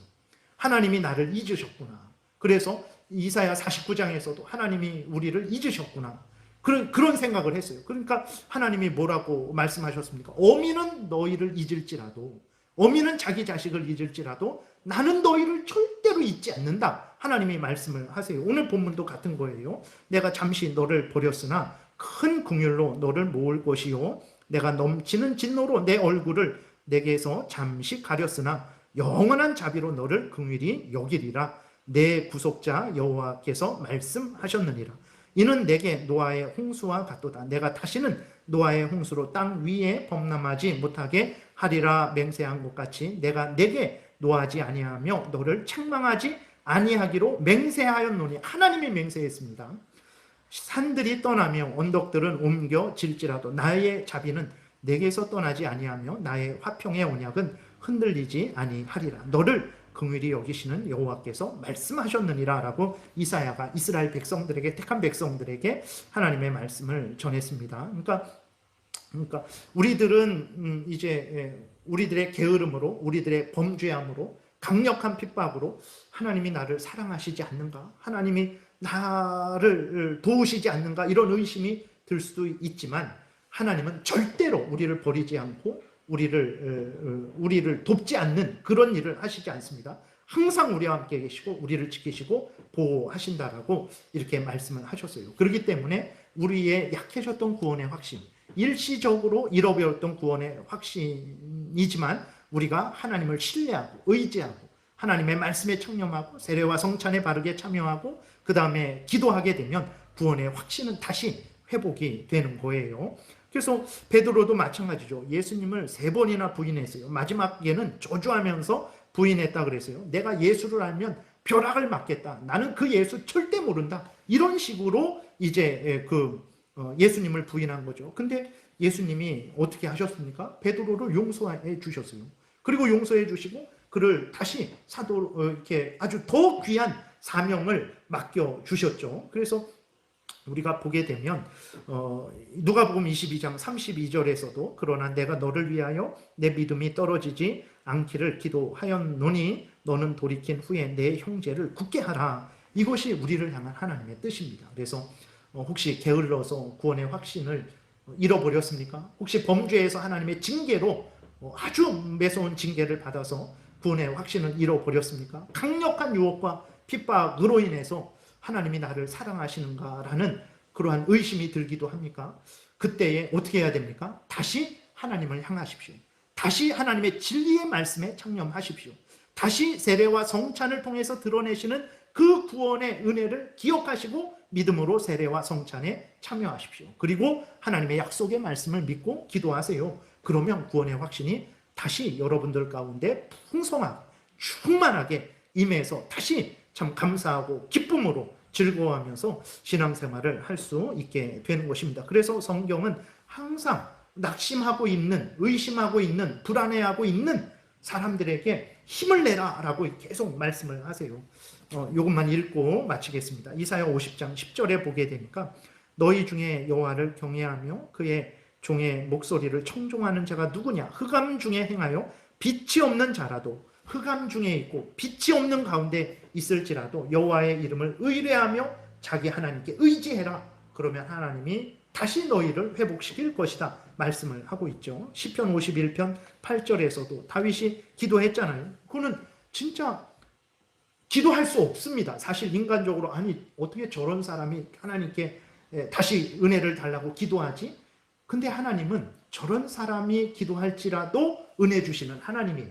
하나님이 나를 잊으셨구나. 그래서 이사야 49장에서도 하나님이 우리를 잊으셨구나, 그런 생각을 했어요. 그러니까 하나님이 뭐라고 말씀하셨습니까? 어미는 너희를 잊을지라도, 어미는 자기 자식을 잊을지라도 나는 너희를 절대로 잊지 않는다, 하나님이 말씀을 하세요. 오늘 본문도 같은 거예요. 내가 잠시 너를 버렸으나 큰 긍휼로 너를 모을 것이요 내가 넘치는 진노로 내 얼굴을 내게서 잠시 가렸으나 영원한 자비로 너를 긍휼히 여기리라. 내 구속자 여호와께서 말씀하셨느니라. 이는 내게 노아의 홍수와 같도다. 내가 다시는 노아의 홍수로 땅 위에 범람하지 못하게 하리라 맹세한 것 같이 내가 내게 노하지 아니하며 너를 책망하지 아니하기로 맹세하였노니. 하나님이 맹세했습니다. 산들이 떠나며 언덕들은 옮겨질지라도 나의 자비는 내게서 떠나지 아니하며 나의 화평의 언약은 흔들리지 아니하리라. 너를 긍휼히 여기시는 여호와께서 말씀하셨느니라 라고 이사야가 이스라엘 백성들에게, 택한 백성들에게 하나님의 말씀을 전했습니다. 그러니까 우리들은 이제 우리들의 게으름으로, 우리들의 범죄함으로, 강력한 핍박으로 하나님이 나를 사랑하시지 않는가, 하나님이 나를 도우시지 않는가, 이런 의심이 들 수도 있지만 하나님은 절대로 우리를 버리지 않고 우리를 돕지 않는 그런 일을 하시지 않습니다. 항상 우리와 함께 계시고 우리를 지키시고 보호하신다라고 이렇게 말씀을 하셨어요. 그렇기 때문에 우리의 약해졌던 구원의 확신, 일시적으로 잃어버렸던 구원의 확신이지만 우리가 하나님을 신뢰하고 의지하고 하나님의 말씀에 청렴하고 세례와 성찬에 바르게 참여하고 그 다음에 기도하게 되면 구원의 확신은 다시 회복이 되는 거예요. 그래서 베드로도 마찬가지죠. 예수님을 3번이나 부인했어요. 마지막에는 저주하면서 부인했다 그랬어요. 내가 예수를 알면 벼락을 맞겠다. 나는 그 예수 절대 모른다. 이런 식으로 이제 예수님을 부인한 거죠. 근데 예수님이 어떻게 하셨습니까? 베드로를 용서해 주셨어요. 그리고 용서해 주시고 그를 다시 사도 이렇게 아주 더 귀한 사명을 맡겨 주셨죠. 그래서 우리가 보게 되면 누가복음 22장 32절에서도 그러나 내가 너를 위하여 내 믿음이 떨어지지 않기를 기도하였노니 너는 돌이킨 후에 내 형제를 굳게 하라. 이것이 우리를 향한 하나님의 뜻입니다. 그래서 혹시 게을러서 구원의 확신을 잃어버렸습니까? 혹시 범죄에서 하나님의 징계로 아주 매서운 징계를 받아서 구원의 확신을 잃어버렸습니까? 강력한 유혹과 핍박으로 인해서 하나님이 나를 사랑하시는가라는 그러한 의심이 들기도 합니까? 그때에 어떻게 해야 됩니까? 다시 하나님을 향하십시오. 다시 하나님의 진리의 말씀에 창념하십시오. 다시 세례와 성찬을 통해서 드러내시는 그 구원의 은혜를 기억하시고 믿음으로 세례와 성찬에 참여하십시오. 그리고 하나님의 약속의 말씀을 믿고 기도하세요. 그러면 구원의 확신이 다시 여러분들 가운데 풍성하게 충만하게 임해서 다시 참 감사하고 기쁨으로 즐거워하면서 신앙생활을 할 수 있게 되는 것입니다. 그래서 성경은 항상 낙심하고 있는, 의심하고 있는, 불안해하고 있는 사람들에게 힘을 내라 라고 계속 말씀을 하세요. 이것만 읽고 마치겠습니다. 이사야 50장 10절에 보게 되니까 너희 중에 여호와를 경외하며 그의 종의 목소리를 청종하는 자가 누구냐? 흑암 중에 행하여 빛이 없는 자라도, 흑암 중에 있고 빛이 없는 가운데 있을지라도 여호와의 이름을 의뢰하며 자기 하나님께 의지해라. 그러면 하나님이 다시 너희를 회복시킬 것이다 말씀을 하고 있죠. 시편 51편 8절에서도 다윗이 기도했잖아요. 그거는 진짜 기도할 수 없습니다. 사실 인간적으로 아니 어떻게 저런 사람이 하나님께 다시 은혜를 달라고 기도하지? 근데 하나님은 저런 사람이 기도할지라도 은혜 주시는 하나님이에요.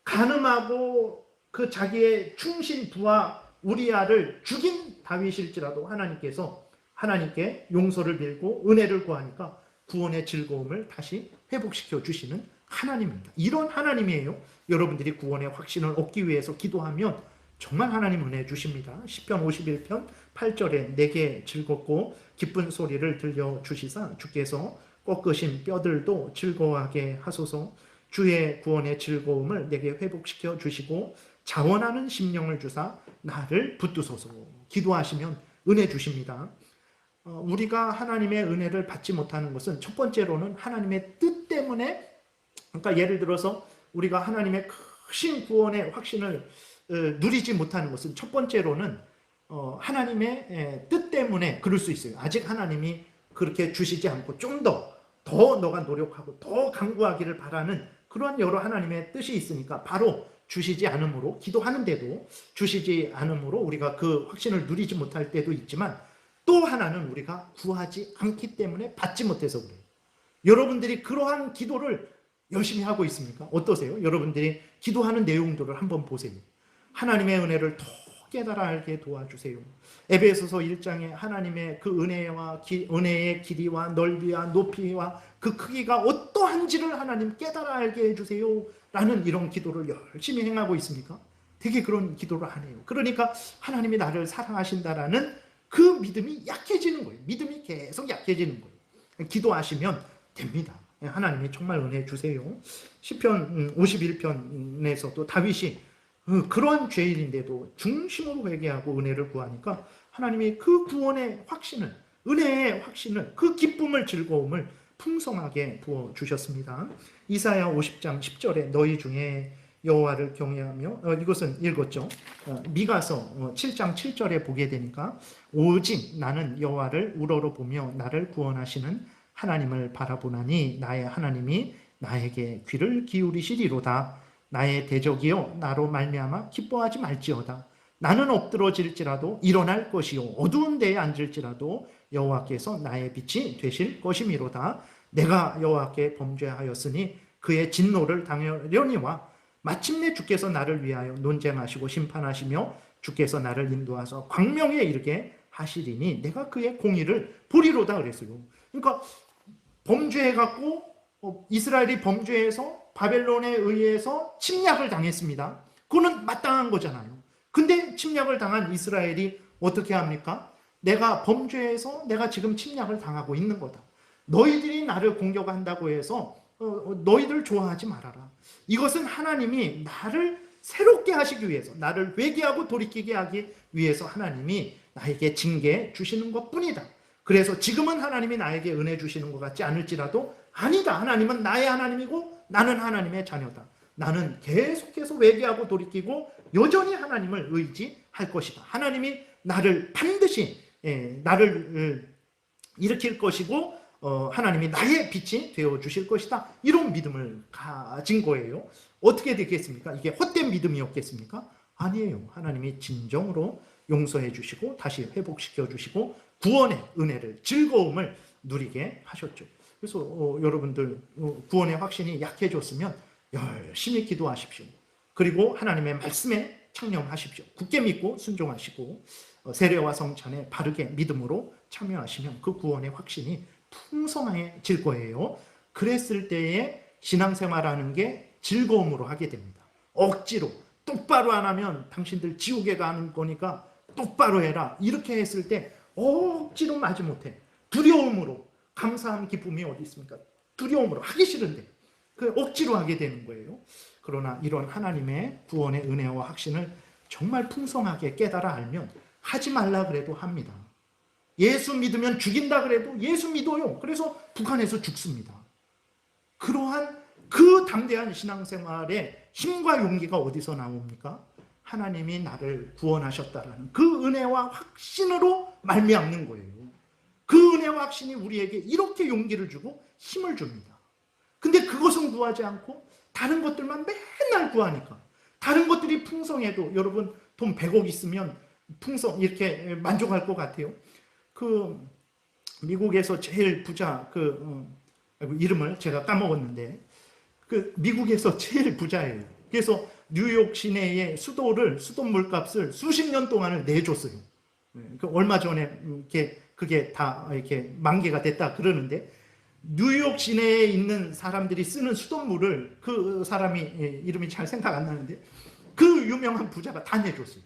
간음하고 그 자기의 충신 부하 우리아를 죽인 다윗일지라도 하나님께서 하나님께 용서를 빌고 은혜를 구하니까 구원의 즐거움을 다시 회복시켜 주시는 하나님입니다. 이런 하나님이에요. 여러분들이 구원의 확신을 얻기 위해서 기도하면 정말 하나님 은혜 주십니다. 시편 51편 8절에 내게 즐겁고 기쁜 소리를 들려주시사 주께서 꺾으신 뼈들도 즐거워하게 하소서. 주의 구원의 즐거움을 내게 회복시켜 주시고 자원하는 심령을 주사 나를 붙드소서. 기도하시면 은혜 주십니다. 우리가 하나님의 은혜를 받지 못하는 것은 첫 번째로는 하나님의 뜻 때문에, 그러니까 예를 들어서 우리가 하나님의 크신 구원의 확신을 누리지 못하는 것은 첫 번째로는 하나님의 뜻 때문에 그럴 수 있어요. 아직 하나님이 그렇게 주시지 않고 좀 더 너가 노력하고 더 강구하기를 바라는 그런 여러 하나님의 뜻이 있으니까 바로 주시지 않음으로, 기도하는데도 주시지 않음으로 우리가 그 확신을 누리지 못할 때도 있지만, 또 하나는 우리가 구하지 않기 때문에 받지 못해서 그래요. 여러분들이 그러한 기도를 열심히 하고 있습니까? 어떠세요? 여러분들이 기도하는 내용들을 한번 보세요. 하나님의 은혜를 더 깨달아 알게 도와주세요. 에베소서 1장에 하나님의 그 은혜의 길이와 넓이와 높이와 그 크기가 어떠한지를 하나님 깨달아 알게 해주세요 라는 이런 기도를 열심히 행하고 있습니까? 되게 그런 기도를 안 해요. 그러니까 하나님이 나를 사랑하신다라는 그 믿음이 약해지는 거예요. 믿음이 계속 약해지는 거예요. 기도하시면 됩니다. 하나님이 정말 은혜 주세요. 시편 51편에서도 다윗이 그러한 죄인인데도 중심으로 회개하고 은혜를 구하니까 하나님이 그 구원의 확신을, 은혜의 확신을, 그 기쁨을, 즐거움을 풍성하게 부어주셨습니다. 이사야 50장 10절에 너희 중에 여호와를 경외하며, 이것은 읽었죠. 미가서 7장 7절에 보게 되니까 오직 나는 여호와를 우러러보며 나를 구원하시는 하나님을 바라보나니 나의 하나님이 나에게 귀를 기울이시리로다. 나의 대적이여 나로 말미암아 기뻐하지 말지어다. 나는 엎드러질지라도 일어날 것이요 어두운 데에 앉을지라도 여호와께서 나의 빛이 되실 것이미로다. 내가 여호와께 범죄하였으니 그의 진노를 당하려니와 마침내 주께서 나를 위하여 논쟁하시고 심판하시며 주께서 나를 인도하사 광명에 이르게 하시리니 내가 그의 공의를 보리로다 그랬어요. 그러니까 범죄해갖고 이스라엘이 범죄해서 바벨론에 의해서 침략을 당했습니다. 그거는 마땅한 거잖아요. 근데 침략을 당한 이스라엘이 어떻게 합니까? 내가 범죄해서 내가 지금 침략을 당하고 있는 거다. 너희들이 나를 공격한다고 해서 너희들 좋아하지 말아라. 이것은 하나님이 나를 새롭게 하시기 위해서, 나를 회개하고 돌이키게 하기 위해서 하나님이 나에게 징계 주시는 것뿐이다. 그래서 지금은 하나님이 나에게 은혜 주시는 것 같지 않을지라도 아니다. 하나님은 나의 하나님이고 나는 하나님의 자녀다. 나는 계속해서 회개하고 돌이키고 여전히 하나님을 의지할 것이다. 하나님이 나를 반드시 나를 일으킬 것이고 하나님이 나의 빛이 되어주실 것이다. 이런 믿음을 가진 거예요. 어떻게 되겠습니까? 이게 헛된 믿음이었겠습니까? 아니에요. 하나님이 진정으로 용서해 주시고 다시 회복시켜 주시고 구원의 은혜를, 즐거움을 누리게 하셨죠. 그래서 여러분들 구원의 확신이 약해졌으면 열심히 기도하십시오. 그리고 하나님의 말씀에 창념하십시오. 굳게 믿고 순종하시고 세례와 성찬에 바르게 믿음으로 참여하시면 그 구원의 확신이 풍성해질 거예요. 그랬을 때에 신앙생활하는 게 즐거움으로 하게 됩니다. 억지로 똑바로 안 하면 당신들 지옥에 가는 거니까 똑바로 해라. 이렇게 했을 때 억지로 마지 못해. 두려움으로. 감사함, 기쁨이 어디 있습니까? 두려움으로 하기 싫은데 그 억지로 하게 되는 거예요. 그러나 이런 하나님의 구원의 은혜와 확신을 정말 풍성하게 깨달아 알면 하지 말라 그래도 합니다. 예수 믿으면 죽인다 그래도 예수 믿어요. 그래서 북한에서 죽습니다. 그러한 그 담대한 신앙생활의 힘과 용기가 어디서 나옵니까? 하나님이 나를 구원하셨다라는 그 은혜와 확신으로 말미암는 거예요. 그 은혜와 확신이 우리에게 이렇게 용기를 주고 힘을 줍니다. 근데 그것은 구하지 않고 다른 것들만 맨날 구하니까 다른 것들이 풍성해도 여러분 돈 100억 있으면 이렇게 만족할 것 같아요. 그 미국에서 제일 부자 이름을 제가 까먹었는데 그 미국에서 제일 부자예요. 그래서 뉴욕 시내의 수도 물값을 수십 년 동안을 내줬어요. 얼마 전에 그게 다 이렇게 만개가 됐다 그러는데 뉴욕 시내에 있는 사람들이 쓰는 수돗물을 그 사람이 이름이 잘 생각 안 나는데 그 유명한 부자가 다 내줬어요.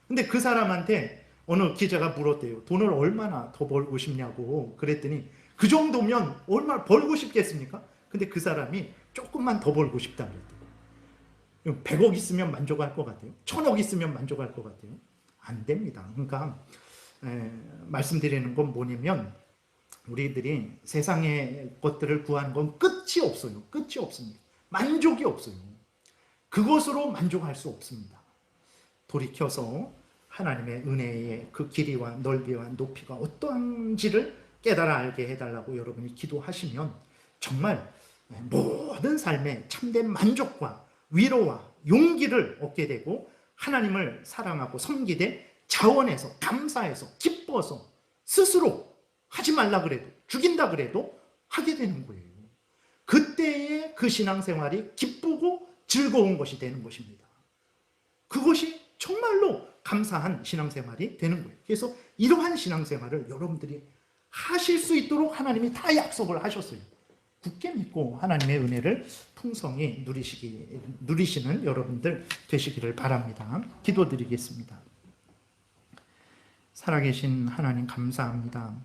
근데 그 사람한테 어느 기자가 물었대요. 돈을 얼마나 더 벌고 싶냐고. 그랬더니 그 정도면 얼마나 벌고 싶겠습니까? 근데 그 사람이 조금만 더 벌고 싶다 그랬대요. 100억 있으면 만족할 것 같아요? 1000억 있으면 만족할 것 같아요? 안 됩니다. 그러니까 말씀드리는 건 뭐냐면 우리들이 세상의 것들을 구하는 건 끝이 없어요. 끝이 없습니다. 만족이 없어요. 그것으로 만족할 수 없습니다. 돌이켜서 하나님의 은혜의 그 길이와 넓이와 높이가 어떠한지를 깨달아 알게 해달라고 여러분이 기도하시면 정말 모든 삶에 참된 만족과 위로와 용기를 얻게 되고 하나님을 사랑하고 섬기되 자원해서 감사해서 기뻐서 스스로 하지 말라 그래도 죽인다 그래도 하게 되는 거예요. 그때의 그 신앙생활이 기쁘고 즐거운 것이 되는 것입니다. 그것이 정말로 감사한 신앙생활이 되는 거예요. 그래서 이러한 신앙생활을 여러분들이 하실 수 있도록 하나님이 다 약속을 하셨어요. 굳게 믿고 하나님의 은혜를 풍성히 누리시는 여러분들 되시기를 바랍니다. 기도드리겠습니다. 살아계신 하나님 감사합니다.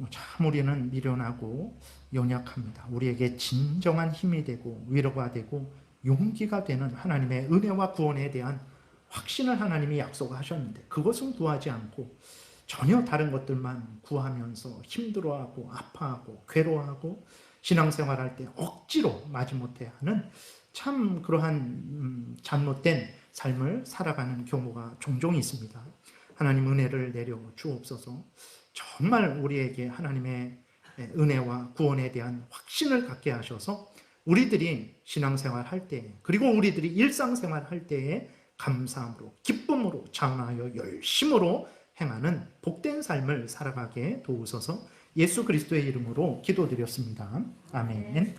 참 우리는 미련하고 연약합니다. 우리에게 진정한 힘이 되고 위로가 되고 용기가 되는 하나님의 은혜와 구원에 대한 확신을 하나님이 약속하셨는데 그것은 구하지 않고 전혀 다른 것들만 구하면서 힘들어하고 아파하고 괴로워하고 신앙생활할 때 억지로 마지못해 하는 참 그러한 잘못된 삶을 살아가는 경우가 종종 있습니다. 하나님 은혜를 내려 주옵소서. 정말 우리에게 하나님의 은혜와 구원에 대한 확신을 갖게 하셔서 우리들이 신앙생활 할 때 그리고 우리들이 일상생활 할 때에 감사함으로 기쁨으로 자원하여 열심으로 행하는 복된 삶을 살아가게 도우소서. 예수 그리스도의 이름으로 기도드렸습니다. 아멘.